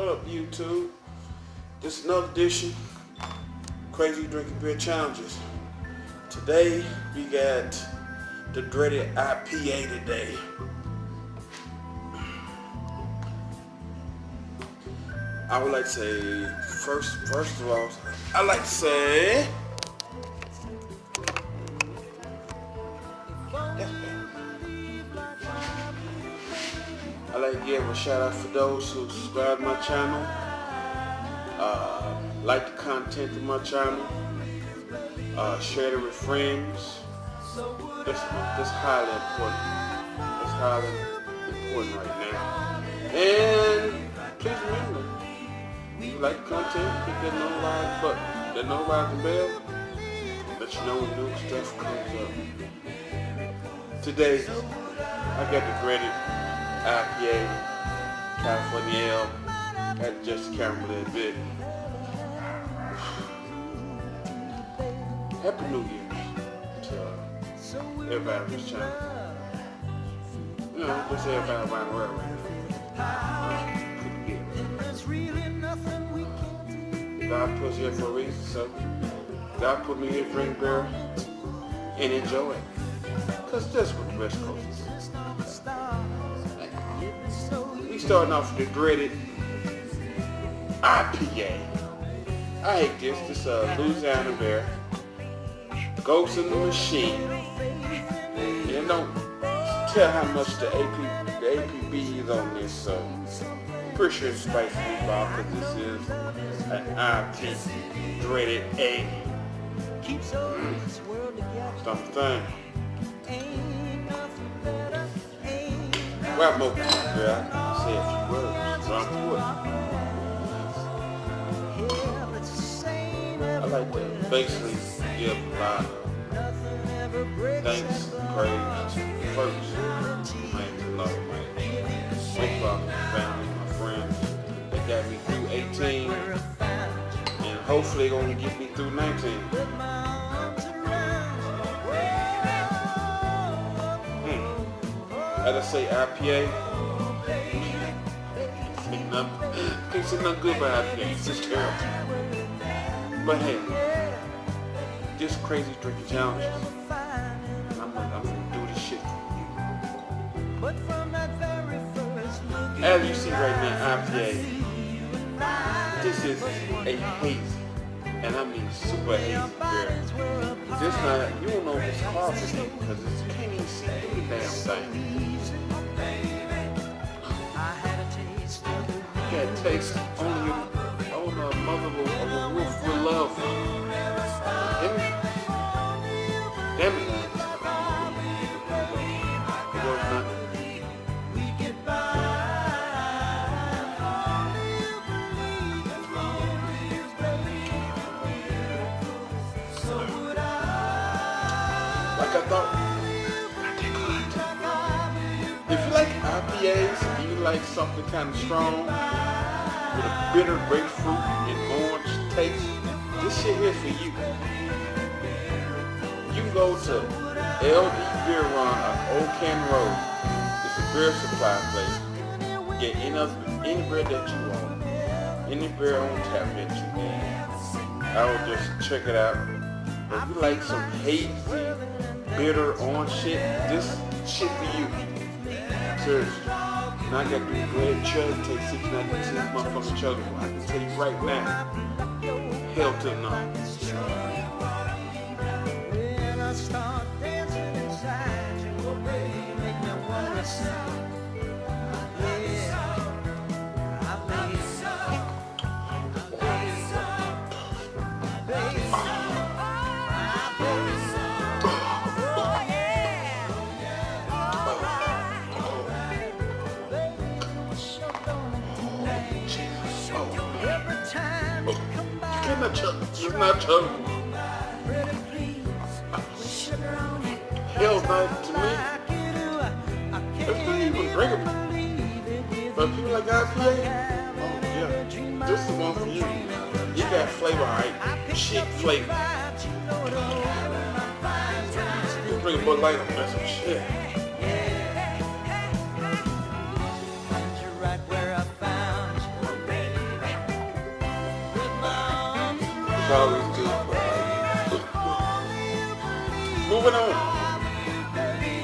What up, YouTube? This is another edition, Crazy Drinking Beer Challenges. Today, we got the dreaded IPA today. I would like to say, first of all, I like to say, I like to give a shout out for those who subscribe to my channel, like the content of my channel, share it with friends. That's highly important. That's highly important right now. And please remember, if you like the content, hit that notification button, that notification bell, let you know when new stuff comes up. Today, I got the dreaded IPA, California Ale. I had to adjust the camera a little bit. Happy New Year to everybody on this channel. You know, just everybody around the world right now. God put us here for a reason, so God put me here to drink beer and enjoy it. Because that's what the West Coast is. We starting off with the dreaded IPA. I hate this. This Louisiana beer. Goes in the machine. And don't tell how much the APB is on this, so I'm pretty sure it's spicy meatball because this is an IP dreaded A. Stop the thing. Well, more girl, I can say a few words, so I'm I like to basically give a lot of thanks and praise first. Man, to love, man. So far, my family, my friends, they got me through 18, and hopefully they're gonna get me through 19. As I say, IPA, can't say nothing good about IPA, it's just terrible. But hey, this crazy drinking challenge, I'm gonna do this shit. As you see right now, IPA, this is a hazy, and I mean super hazy beer. This not, you don't know if it's coffee because you can't even see through the damn thing. You got taste only on a mother of a wolf with love. Damn it. It was not. Like I thought, not that good. If you like IPAs and you like something kind of strong with a bitter grapefruit and orange taste, this shit here for you. You can go to LD Beer Run on Old Canton Road. It's a beer supply place. Get any beer that you want, any beer on tap that you want. I would just check it out. If you like some hazy, bitter orange shit, this shit for you. Seriously. Now I got to go ahead and chug, take 6 nights to this motherfucking chugging. I can tell you right now, hell to the no. It's not chuggable. Hell's not to me. It's not even drinkable. But people like IPA, oh yeah, this is the one for you. You got flavor, alright? Shit flavor. Bring a Bud Light on that some shit. always good. Moving on.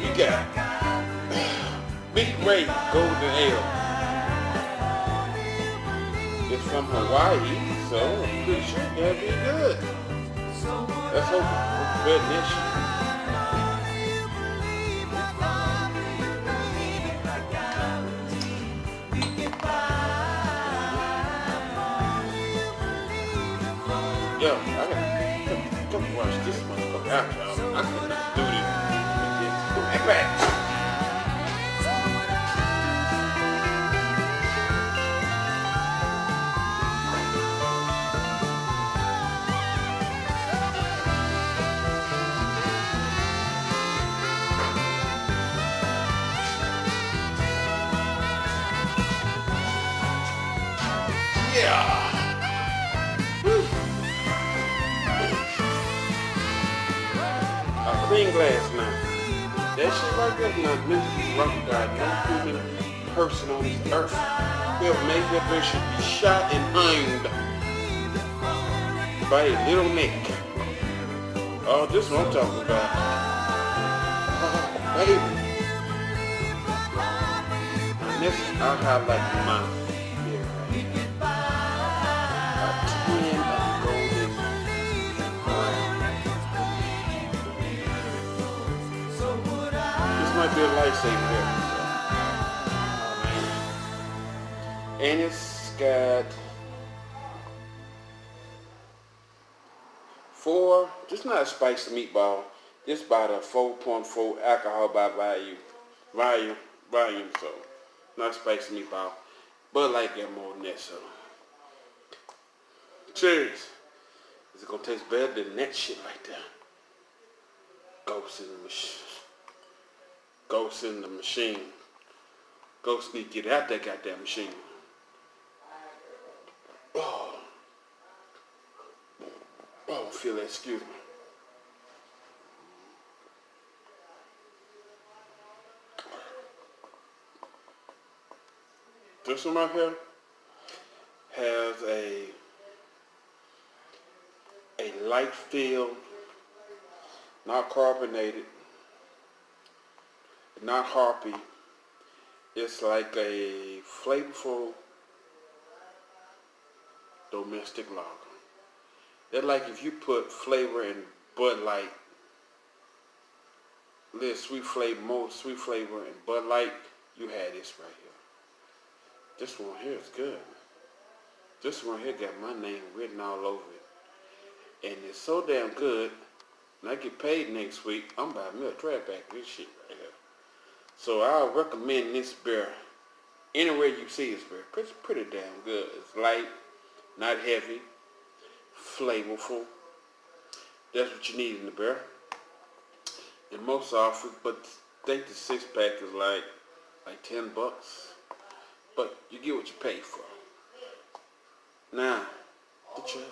We got Big Ray Golden Ale. It's from Hawaii, so I'm pretty sure that'll be good. Let's hope it's better than this shit. Yo, I gotta watch this motherfucker out, y'all. I cannot do this with this. Right back. Yeah. Clean glass now. That shit right there is not meant to be rough, God. No human person on this earth whoever made that bitch should be shot and hanged by a little neck. Oh, this is what I'm talking about. Oh, baby. And this, I'll highlight mine. Might be a lifesaver there. And it's got 4, this is not a spicy meatball. This about a 4.4 alcohol by volume, so not a spicy meatball. But I like that more than that, so. Cheers. Is it gonna taste better than that shit right there? Ghost in the machine. Ghost in the machine. Ghost need to get out that goddamn machine. Oh, I don't feel that, excuse me. This one right here has a light feel, not carbonated, not hoppy. It's like a flavorful domestic lager. They're like if you put flavor in Bud Light, little sweet flavor, more sweet flavor in Bud Light, you had this right here. This one here is good. This one here got my name written all over it. And it's so damn good, when I get paid next week, I'm buying me a trash bag of this shit right here. So I recommend this beer anywhere you see this beer. It's pretty damn good. It's light, not heavy, flavorful. That's what you need in the beer. And most often, but I think the 6-pack is like $10. But you get what you pay for. Now, the chug.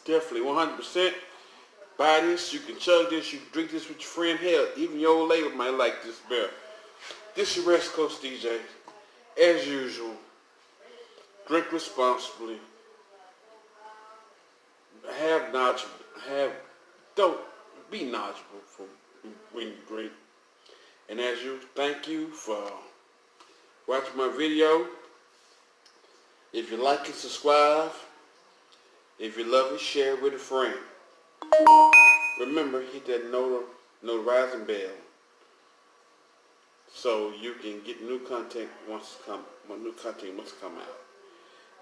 Definitely 100%. Buy this, you can chug this, you can drink this with your friend. Hell, even your old lady might like this beer. This is your West Coast DJ. As usual, drink responsibly. Don't be knowledgeable for when you drink. And as usual, thank you for watching my video. If you like it, subscribe. If you love it, share it with a friend. Remember, hit that notification bell so you can get new content once it come out.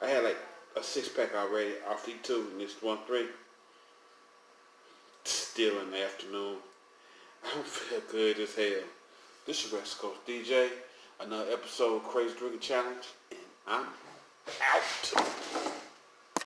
I had like a 6-pack already off these 2, and this 1-3. Still in the afternoon. I don't feel good as hell. This is your West Coast DJ. Another episode of Crazy Drinking Challenge, and I'm out.